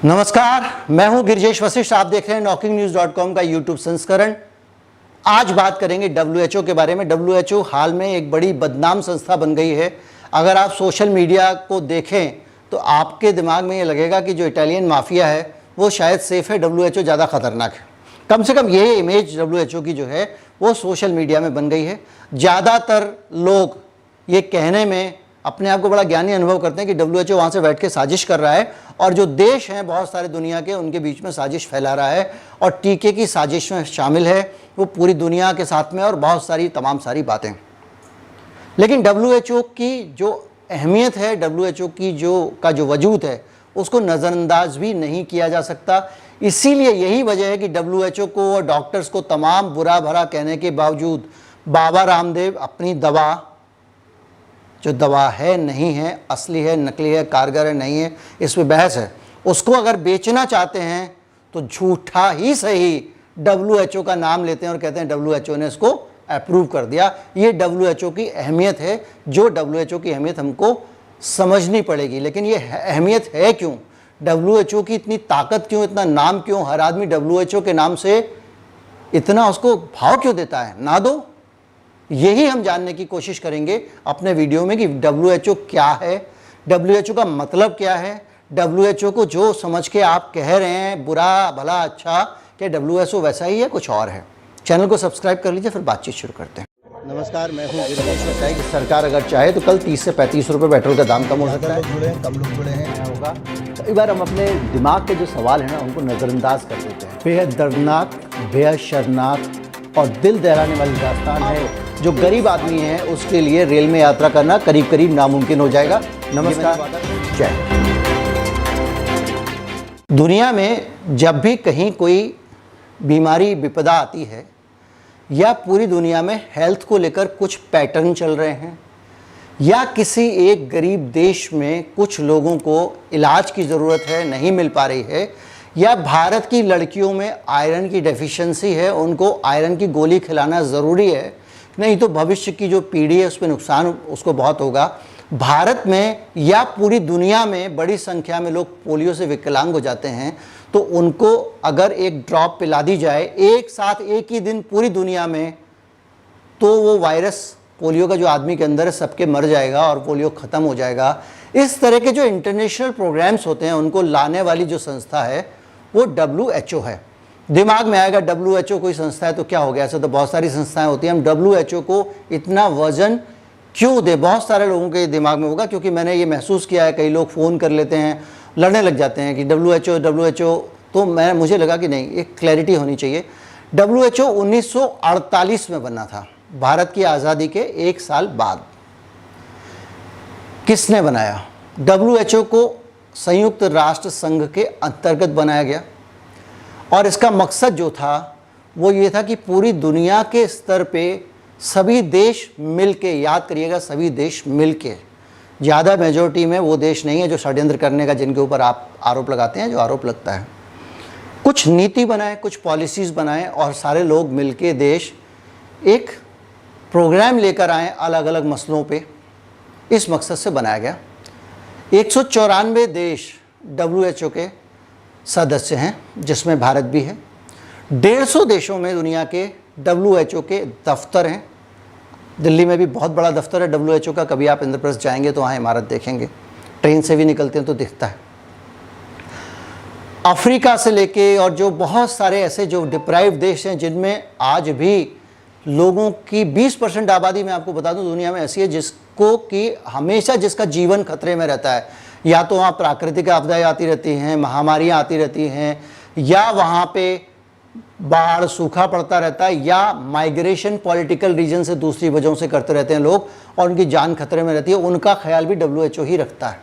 नमस्कार, मैं हूं गिरिजेश वशिष्ठ। आप देख रहे हैं knocking-news.com का यूट्यूब संस्करण। आज बात करेंगे WHO के बारे में। WHO हाल में एक बड़ी बदनाम संस्था बन गई है। अगर आप सोशल मीडिया को देखें तो आपके दिमाग में ये लगेगा कि जो इटालियन माफिया है वो शायद सेफ है, WHO ज़्यादा खतरनाक है। कम से कम ये इमेज WHO की जो है वो सोशल मीडिया में बन गई है। ज़्यादातर लोग ये कहने में अपने आप को बड़ा ज्ञानी अनुभव करते हैं कि WHO वहाँ से बैठ के साजिश कर रहा है और जो देश हैं बहुत सारे दुनिया के उनके बीच में साजिश फैला रहा है और टीके की साजिश में शामिल है वो पूरी दुनिया के साथ में और बहुत सारी तमाम सारी बातें। लेकिन WHO की जो अहमियत है, WHO की जो वजूद है उसको नज़रअंदाज भी नहीं किया जा सकता। इसीलिए यही वजह है कि WHO को और डॉक्टर्स को तमाम बुरा भरा कहने के बावजूद बाबा रामदेव अपनी दवा, जो दवा है नहीं है, असली है नकली है, कारगर है नहीं है, इसमें बहस है, उसको अगर बेचना चाहते हैं तो झूठा ही सही WHO का नाम लेते हैं और कहते हैं WHO ने इसको अप्रूव कर दिया। ये WHO की अहमियत है, जो WHO की अहमियत हमको समझनी पड़ेगी। लेकिन ये अहमियत है क्यों, WHO की इतनी ताकत क्यों, इतना नाम क्यों, हर आदमी WHO के नाम से इतना उसको भाव क्यों देता है? ना दो। यही हम जानने की कोशिश करेंगे अपने वीडियो में कि WHO क्या है, WHO का मतलब क्या है, WHO को जो समझ के आप कह रहे हैं बुरा भला अच्छा, क्या WHO वैसा ही है कुछ और है? चैनल को सब्सक्राइब कर लीजिए, फिर बातचीत शुरू करते हैं। नमस्कार, मैं हूँ गिरिजेश। बताइए कि सरकार अगर चाहे तो कल 30 से 35 रुपये पेट्रोल का दाम कम हो सकता है। जुड़े हैं, कम लोग जुड़े हैं, क्या होगा? कई बार हम अपने दिमाग के जो सवाल हैं ना उनको नज़रअंदाज कर देते हैं। बेहद दर्दनाक, बेहद शर्मनाक और दिल दहलाने वाली दास्तान है। जो गरीब आदमी है उसके लिए रेल में यात्रा करना करीब करीब नामुमकिन हो जाएगा। नमस्कार, जय। दुनिया में जब भी कहीं कोई बीमारी विपदा आती है या पूरी दुनिया में हेल्थ को लेकर कुछ पैटर्न चल रहे हैं या किसी एक गरीब देश में कुछ लोगों को इलाज की ज़रूरत है, नहीं मिल पा रही है, या भारत की लड़कियों में आयरन की डेफिशिएंसी है, उनको आयरन की गोली खिलाना ज़रूरी है, नहीं तो भविष्य की जो पीढ़ी है उस पर नुकसान उसको बहुत होगा। भारत में या पूरी दुनिया में बड़ी संख्या में लोग पोलियो से विकलांग हो जाते हैं, तो उनको अगर एक ड्रॉप पिला दी जाए एक साथ एक ही दिन पूरी दुनिया में, तो वो वायरस पोलियो का जो आदमी के अंदर है सबके मर जाएगा और पोलियो ख़त्म हो जाएगा। इस तरह के जो इंटरनेशनल प्रोग्राम्स होते हैं उनको लाने वाली जो संस्था है वो WHO है। दिमाग में आएगा WHO कोई संस्था है तो क्या हो गया, ऐसे तो बहुत सारी संस्थाएं होती हैं, हम WHO को इतना वजन क्यों दे? बहुत सारे लोगों के दिमाग में होगा, क्योंकि मैंने ये महसूस किया है, कई लोग फ़ोन कर लेते हैं, लड़ने लग जाते हैं कि WHO। तो मुझे लगा कि नहीं, एक क्लैरिटी होनी चाहिए। WHO 1948 में बना था, भारत की आज़ादी के 1 साल बाद। किसने बनाया? WHO को संयुक्त राष्ट्र संघ के अंतर्गत बनाया गया और इसका मकसद जो था वो ये था कि पूरी दुनिया के स्तर पे सभी देश मिलके, याद करिएगा सभी देश मिलके, ज़्यादा मेजॉरिटी में वो देश नहीं है जो षड्यंत्र करने का, जिनके ऊपर आप आरोप लगाते हैं, जो आरोप लगता है, कुछ नीति बनाए, कुछ पॉलिसीज़ बनाए और सारे लोग मिलके देश एक प्रोग्राम लेकर आए अलग अलग मसलों पे। इस मकसद से बनाया गया। 194 देश WHO के सदस्य हैं, जिसमें भारत भी है। 150 देशों में दुनिया के WHO के दफ्तर हैं। दिल्ली में भी बहुत बड़ा दफ्तर है WHO का, कभी आप इंद्रप्रस्थ जाएंगे तो वहाँ इमारत देखेंगे, ट्रेन से भी निकलते हैं तो दिखता है। अफ्रीका से लेके और जो बहुत सारे ऐसे जो डिप्राइव देश हैं जिनमें आज भी लोगों की 20% आबादी, मैं आपको बता दूं दुनिया में ऐसी है जिसको कि हमेशा जिसका जीवन खतरे में रहता है, या तो वहाँ प्राकृतिक आपदाएं आती रहती हैं, महामारियाँ आती रहती हैं, या वहाँ पे बाढ़ सूखा पड़ता रहता है, या माइग्रेशन पॉलिटिकल रीजन से दूसरी वजहों से करते रहते हैं लोग और उनकी जान खतरे में रहती है। उनका ख्याल भी WHO ही रखता है।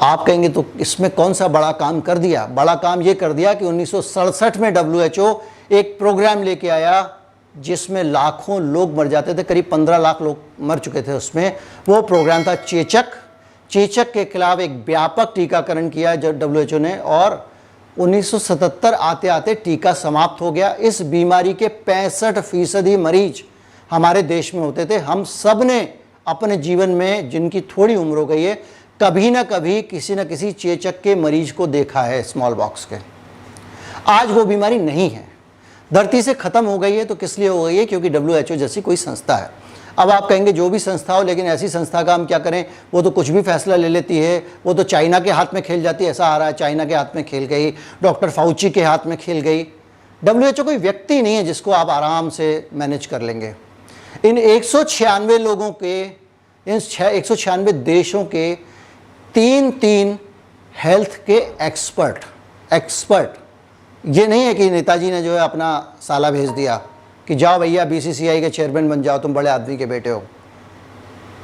आप कहेंगे तो इसमें कौन सा बड़ा काम कर दिया? बड़ा काम ये कर दिया कि 1967 में WHO एक प्रोग्राम लेके आया जिसमें लाखों लोग मर जाते थे, करीब 15 लाख लोग मर चुके थे उसमें। वो प्रोग्राम था चेचक के खिलाफ एक व्यापक टीकाकरण किया जो WHO ने, और 1977 आते आते टीका समाप्त हो गया। इस बीमारी के 65% मरीज हमारे देश में होते थे। हम सब ने अपने जीवन में, जिनकी थोड़ी उम्र हो गई है, कभी ना कभी किसी न किसी चेचक के मरीज को देखा है स्मॉल पॉक्स के। आज वो बीमारी नहीं है, धरती से खत्म हो गई है। तो किस लिए हो गई है? क्योंकि WHO जैसी कोई संस्था है। अब आप कहेंगे जो भी संस्था हो, लेकिन ऐसी संस्था का हम क्या करें, वो तो कुछ भी फैसला ले लेती है, वो तो चाइना के हाथ में खेल जाती है। ऐसा आ रहा है चाइना के हाथ में खेल गई, डॉक्टर फाउची के हाथ में खेल गई। WHO कोई व्यक्ति नहीं है जिसको आप आराम से मैनेज कर लेंगे। इन 196 लोगों के, इन 196 देशों के तीन हेल्थ के एक्सपर्ट, ये नहीं है कि नेताजी ने जो है अपना साला भेज दिया कि जाओ भैया BCCI के चेयरमैन बन जाओ, तुम बड़े आदमी के बेटे हो।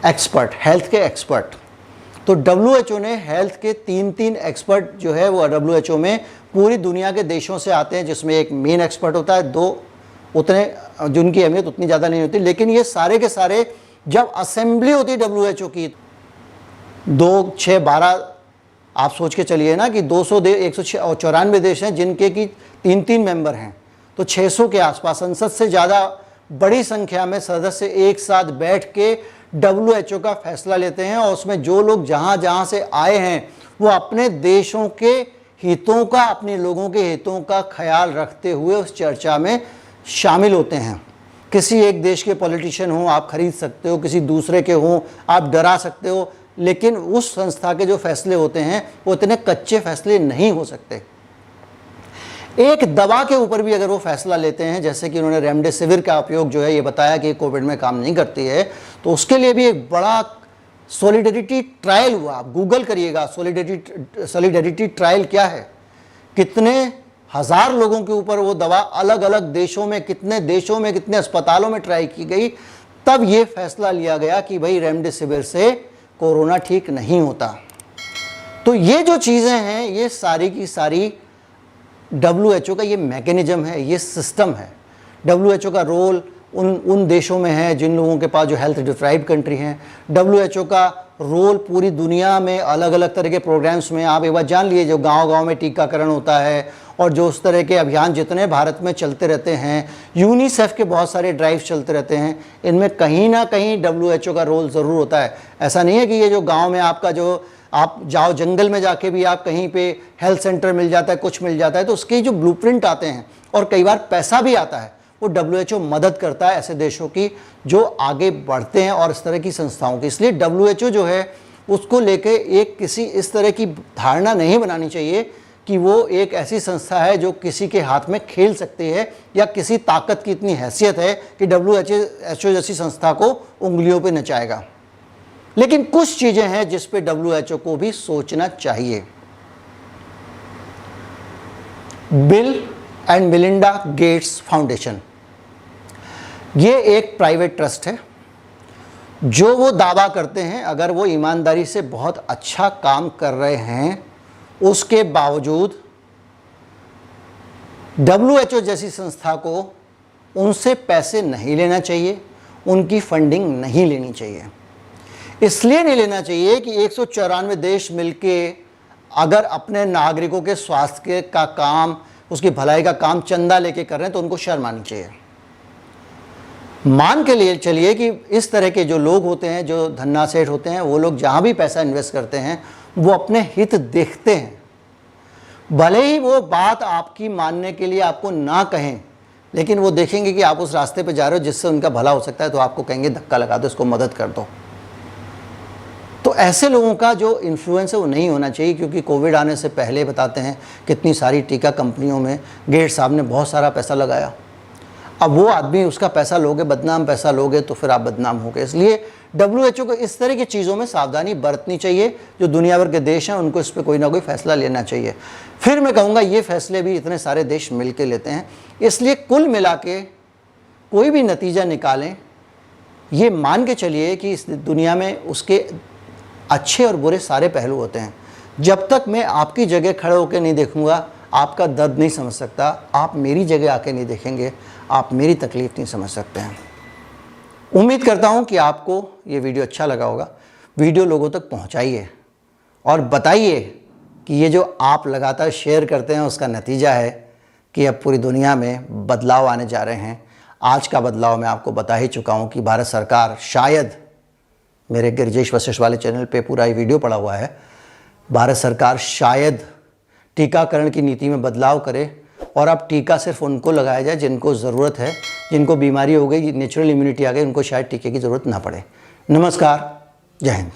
एक्सपर्ट, हेल्थ के एक्सपर्ट। तो WHO ने हेल्थ के तीन एक्सपर्ट जो है वो WHO में पूरी दुनिया के देशों से आते हैं, जिसमें एक मेन एक्सपर्ट होता है, दो उतने जिनकी अहमियत उतनी ज़्यादा नहीं होती। लेकिन ये सारे के सारे जब असेंबली होती है WHO की, 2, 6, 12, आप सोच के चलिए ना कि 194 देश हैं जिनके की 3 मेंबर हैं, तो 600 के आसपास, संसद से ज़्यादा बड़ी संख्या में सदस्य एक साथ बैठ के WHO का फैसला लेते हैं। और उसमें जो लोग जहाँ से आए हैं वो अपने देशों के हितों का, अपने लोगों के हितों का ख्याल रखते हुए उस चर्चा में शामिल होते हैं। किसी एक देश के पॉलिटिशियन हो आप खरीद सकते हो, किसी दूसरे के हो आप डरा सकते हो, लेकिन उस संस्था के जो फैसले होते हैं वो इतने कच्चे फैसले नहीं हो सकते। एक दवा के ऊपर भी अगर वो फैसला लेते हैं, जैसे कि उन्होंने रेमडेसिविर का उपयोग जो है ये बताया कि कोविड में काम नहीं करती है, तो उसके लिए भी एक बड़ा सॉलिडेरिटी ट्रायल हुआ। आप गूगल करिएगा सॉलिडेरिटी ट्रायल क्या है, कितने हजार लोगों के ऊपर वो दवा अलग अलग देशों में, कितने अस्पतालों में ट्राई की गई। तब ये फैसला लिया गया कि भाई रेमडेसिविर से कोरोना ठीक नहीं होता। तो ये जो चीज़ें हैं ये सारी की सारी WHO का ये मैकेनिज्म है, ये सिस्टम है। WHO का रोल उन देशों में है जिन लोगों के पास जो हेल्थ डिप्राइव्ड कंट्री हैं। WHO का रोल पूरी दुनिया में अलग अलग तरह के प्रोग्राम्स में, आप एक बार जान लिए, जो गांव-गांव में टीकाकरण होता है और जो उस तरह के अभियान जितने भारत में चलते रहते हैं, यूनिसेफ के बहुत सारे ड्राइव चलते रहते हैं, इनमें कहीं ना कहीं WHO का रोल ज़रूर होता है। ऐसा नहीं है कि ये जो गाँव में आपका जो आप जाओ जंगल में जाके भी आप कहीं पे हेल्थ सेंटर मिल जाता है, कुछ मिल जाता है, तो उसके जो ब्लूप्रिंट आते हैं और कई बार पैसा भी आता है, वो WHO मदद करता है ऐसे देशों की जो आगे बढ़ते हैं और इस तरह की संस्थाओं की। इसलिए WHO जो है उसको लेके एक किसी इस तरह की धारणा नहीं बनानी चाहिए कि वो एक ऐसी संस्था है जो किसी के हाथ में खेल सकती है, या किसी ताकत की इतनी हैसियत है कि WHO जैसी संस्था को उंगलियों पे नचाएगा। लेकिन कुछ चीज़ें हैं जिस पे WHO को भी सोचना चाहिए। Bill and Melinda Gates foundation, ये एक प्राइवेट ट्रस्ट है जो वो दावा करते हैं अगर वो ईमानदारी से बहुत अच्छा काम कर रहे हैं, उसके बावजूद WHO जैसी संस्था को उनसे पैसे नहीं लेना चाहिए, उनकी फंडिंग नहीं लेनी चाहिए। इसलिए नहीं लेना चाहिए कि 194 देश मिलके अगर अपने नागरिकों के स्वास्थ्य का काम, उसकी भलाई का काम चंदा लेके कर रहे हैं तो उनको शर्म आनी चाहिए। मान के लिए चलिए कि इस तरह के जो लोग होते हैं, जो धन्ना सेठ होते हैं, वो लोग जहाँ भी पैसा इन्वेस्ट करते हैं वो अपने हित देखते हैं। भले ही वो बात आपकी मानने के लिए आपको ना कहें, लेकिन वो देखेंगे कि आप उस रास्ते पे जा रहे हो जिससे उनका भला हो सकता है, तो आपको कहेंगे धक्का लगा दो, इसको मदद कर दो। तो ऐसे लोगों का जो इन्फ्लुएंस है वो नहीं होना चाहिए, क्योंकि कोविड आने से पहले बताते हैं कितनी सारी टीका कंपनियों में गेट्स साहब ने बहुत सारा पैसा लगाया। अब वो आदमी, उसका पैसा लोगे, बदनाम पैसा लोगे, तो फिर आप बदनाम होगे। इसलिए WHO को इस तरह की चीज़ों में सावधानी बरतनी चाहिए। जो दुनिया भर के देश हैं उनको इस पर कोई ना कोई फैसला लेना चाहिए। फिर मैं कहूँगा ये फैसले भी इतने सारे देश मिल के लेते हैं। इसलिए कुल मिला के कोई भी नतीजा निकालें, ये मान के चलिए कि इस दुनिया में उसके अच्छे और बुरे सारे पहलू होते हैं। जब तक मैं आपकी जगह खड़े होकर नहीं देखूंगा, आपका दर्द नहीं समझ सकता। आप मेरी जगह आके नहीं देखेंगे, आप मेरी तकलीफ़ नहीं समझ सकते हैं। उम्मीद करता हूं कि आपको ये वीडियो अच्छा लगा होगा। वीडियो लोगों तक पहुंचाइए और बताइए कि ये जो आप लगातार शेयर करते हैं उसका नतीजा है कि अब पूरी दुनिया में बदलाव आने जा रहे हैं। आज का बदलाव मैं आपको बता ही चुका हूं कि भारत सरकार शायद मेरे गिरिजेश वशिष्ठ वाले चैनल पे पूरा ये वीडियो पड़ा हुआ है। भारत सरकार शायद टीकाकरण की नीति में बदलाव करे और अब टीका सिर्फ उनको लगाया जाए जिनको ज़रूरत है, जिनको बीमारी हो गई, नेचुरल इम्यूनिटी आ गई, उनको शायद टीके की ज़रूरत ना पड़े। नमस्कार, जय हिंद।